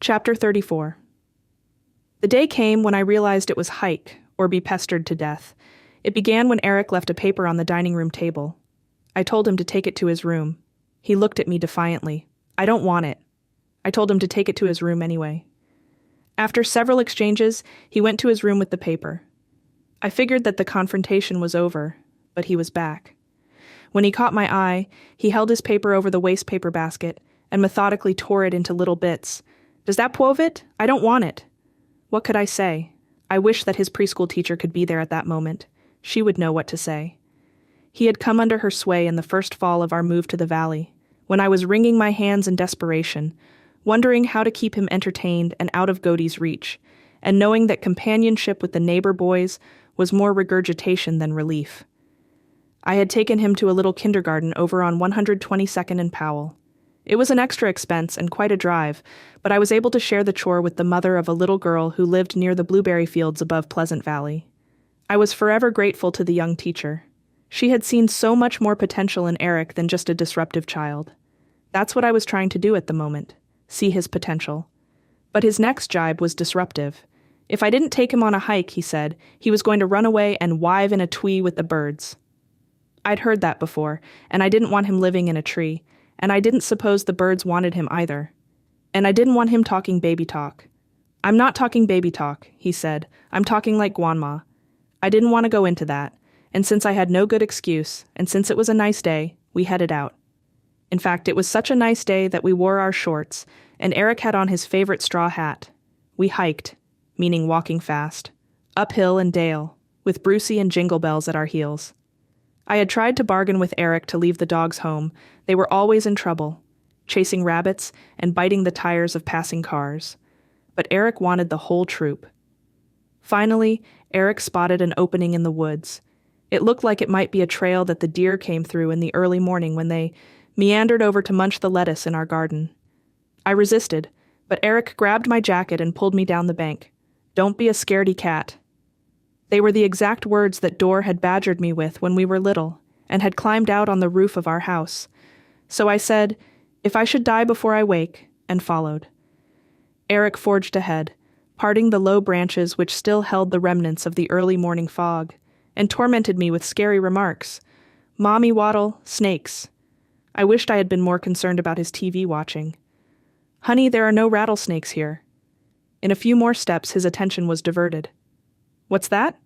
Chapter 34. The day came when I realized it was hike, or be pestered to death. It began when Eric left a paper on the dining room table. I told him to take it to his room. He looked at me defiantly. I don't want it. I told him to take it to his room anyway. After several exchanges, he went to his room with the paper. I figured that the confrontation was over, but he was back. When he caught my eye, he held his paper over the waste paper basket and methodically tore it into little bits. Does that prove it? I don't want it. What could I say? I wish that his preschool teacher could be there at that moment. She would know what to say. He had come under her sway in the first fall of our move to the valley, when I was wringing my hands in desperation, wondering how to keep him entertained and out of Godey's reach, and knowing that companionship with the neighbor boys was more regurgitation than relief. I had taken him to a little kindergarten over on 122nd and Powell. It was an extra expense and quite a drive, but I was able to share the chore with the mother of a little girl who lived near the blueberry fields above Pleasant Valley. I was forever grateful to the young teacher. She had seen so much more potential in Eric than just a disruptive child. That's what I was trying to do at the moment, see his potential. But his next jibe was disruptive. If I didn't take him on a hike, he said, he was going to run away and wive in a tree with the birds. I'd heard that before, and I didn't want him living in a tree, and I didn't suppose the birds wanted him either. And I didn't want him talking baby talk. I'm not talking baby talk, he said. I'm talking like grandma. I didn't want to go into that, and since I had no good excuse, and since it was a nice day, we headed out. In fact, it was such a nice day that we wore our shorts, and Eric had on his favorite straw hat. We hiked, meaning walking fast, uphill and dale, with Brucey and Jingle Bells at our heels. I had tried to bargain with Eric to leave the dogs home. They were always in trouble, chasing rabbits and biting the tires of passing cars. But Eric wanted the whole troop. Finally, Eric spotted an opening in the woods. It looked like it might be a trail that the deer came through in the early morning when they meandered over to munch the lettuce in our garden. I resisted, but Eric grabbed my jacket and pulled me down the bank. Don't be a scaredy cat. They were the exact words that Dor had badgered me with when we were little and had climbed out on the roof of our house. So I said, if I should die before I wake, and followed. Eric forged ahead, parting the low branches which still held the remnants of the early morning fog, and tormented me with scary remarks. Mommy waddle, snakes. I wished I had been more concerned about his TV watching. Honey, there are no rattlesnakes here. In a few more steps, his attention was diverted. What's that?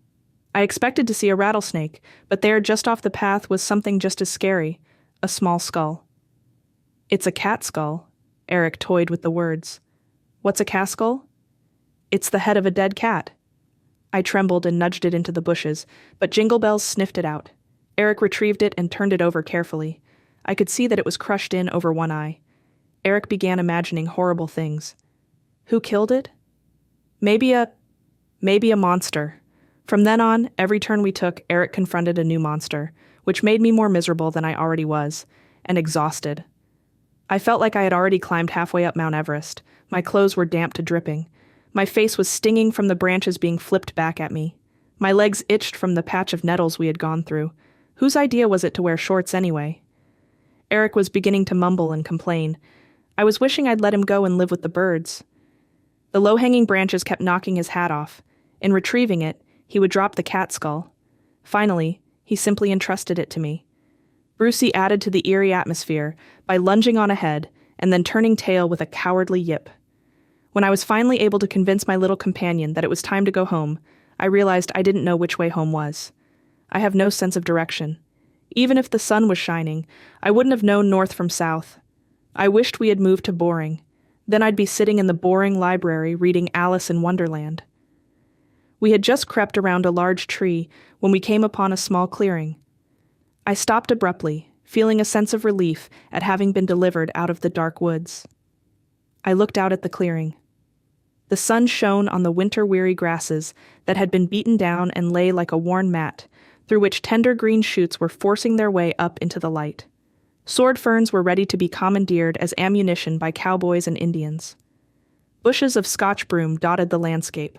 I expected to see a rattlesnake, but there just off the path was something just as scary, a small skull. It's a cat skull, Eric toyed with the words. What's a cat skull? It's the head of a dead cat. I trembled and nudged it into the bushes, but Jingle Bells sniffed it out. Eric retrieved it and turned it over carefully. I could see that it was crushed in over one eye. Eric began imagining horrible things. Who killed it? Maybe a monster. From then on, every turn we took, Eric confronted a new monster, which made me more miserable than I already was, and exhausted. I felt like I had already climbed halfway up Mount Everest. My clothes were damp to dripping. My face was stinging from the branches being flipped back at me. My legs itched from the patch of nettles we had gone through. Whose idea was it to wear shorts anyway? Eric was beginning to mumble and complain. I was wishing I'd let him go and live with the birds. The low-hanging branches kept knocking his hat off. In retrieving it, he would drop the cat skull. Finally, he simply entrusted it to me. Brucey added to the eerie atmosphere by lunging on ahead and then turning tail with a cowardly yip. When I was finally able to convince my little companion that it was time to go home, I realized I didn't know which way home was. I have no sense of direction. Even if the sun was shining, I wouldn't have known north from south. I wished we had moved to Boring. Then I'd be sitting in the Boring library reading Alice in Wonderland. We had just crept around a large tree when we came upon a small clearing. I stopped abruptly, feeling a sense of relief at having been delivered out of the dark woods. I looked out at the clearing. The sun shone on the winter-weary grasses that had been beaten down and lay like a worn mat, through which tender green shoots were forcing their way up into the light. Sword ferns were ready to be commandeered as ammunition by cowboys and Indians. Bushes of Scotch broom dotted the landscape.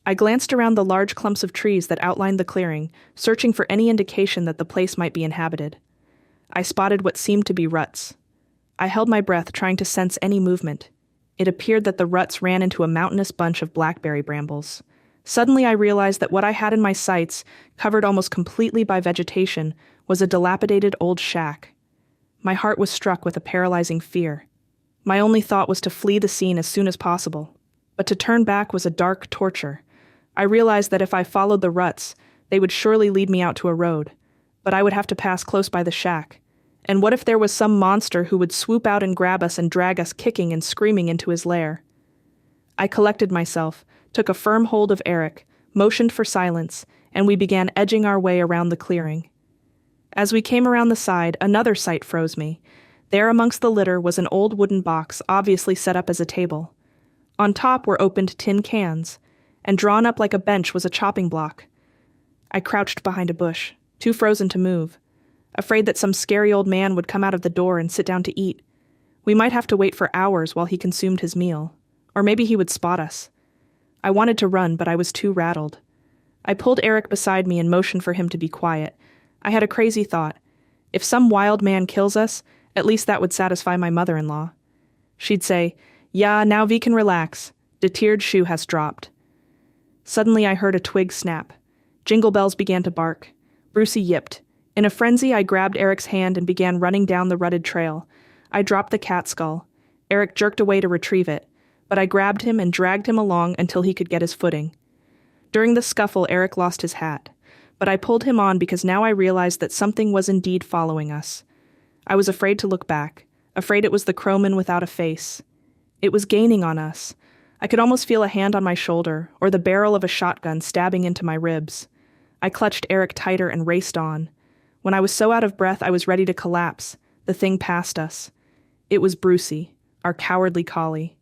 I glanced around the large clumps of trees that outlined the clearing, searching for any indication that the place might be inhabited. I spotted what seemed to be ruts. I held my breath, trying to sense any movement. It appeared that the ruts ran into a mountainous bunch of blackberry brambles. Suddenly I realized that what I had in my sights, covered almost completely by vegetation, was a dilapidated old shack. My heart was struck with a paralyzing fear. My only thought was to flee the scene as soon as possible. But to turn back was a dark torture. I realized that if I followed the ruts, they would surely lead me out to a road. But I would have to pass close by the shack. And what if there was some monster who would swoop out and grab us and drag us kicking and screaming into his lair? I collected myself, took a firm hold of Eric, motioned for silence, and we began edging our way around the clearing. As we came around the side, another sight froze me. There amongst the litter was an old wooden box obviously set up as a table. On top were opened tin cans, and drawn up like a bench was a chopping block. I crouched behind a bush, too frozen to move, afraid that some scary old man would come out of the door and sit down to eat. We might have to wait for hours while he consumed his meal, or maybe he would spot us. I wanted to run, but I was too rattled. I pulled Eric beside me and motioned for him to be quiet. I had a crazy thought. If some wild man kills us, at least that would satisfy my mother-in-law. She'd say, "Ja, now we can relax. De tiered shoe has dropped." Suddenly I heard a twig snap. Jingle bells began to bark. Brucey yipped. In a frenzy, I grabbed Eric's hand and began running down the rutted trail. I dropped the cat skull. Eric jerked away to retrieve it, but I grabbed him and dragged him along until he could get his footing. During the scuffle, Eric lost his hat, but I pulled him on because now I realized that something was indeed following us. I was afraid to look back, afraid it was the crowman without a face. It was gaining on us. I could almost feel a hand on my shoulder, or the barrel of a shotgun stabbing into my ribs. I clutched Eric tighter and raced on. When I was so out of breath I was ready to collapse, the thing passed us. It was Brucey, our cowardly collie.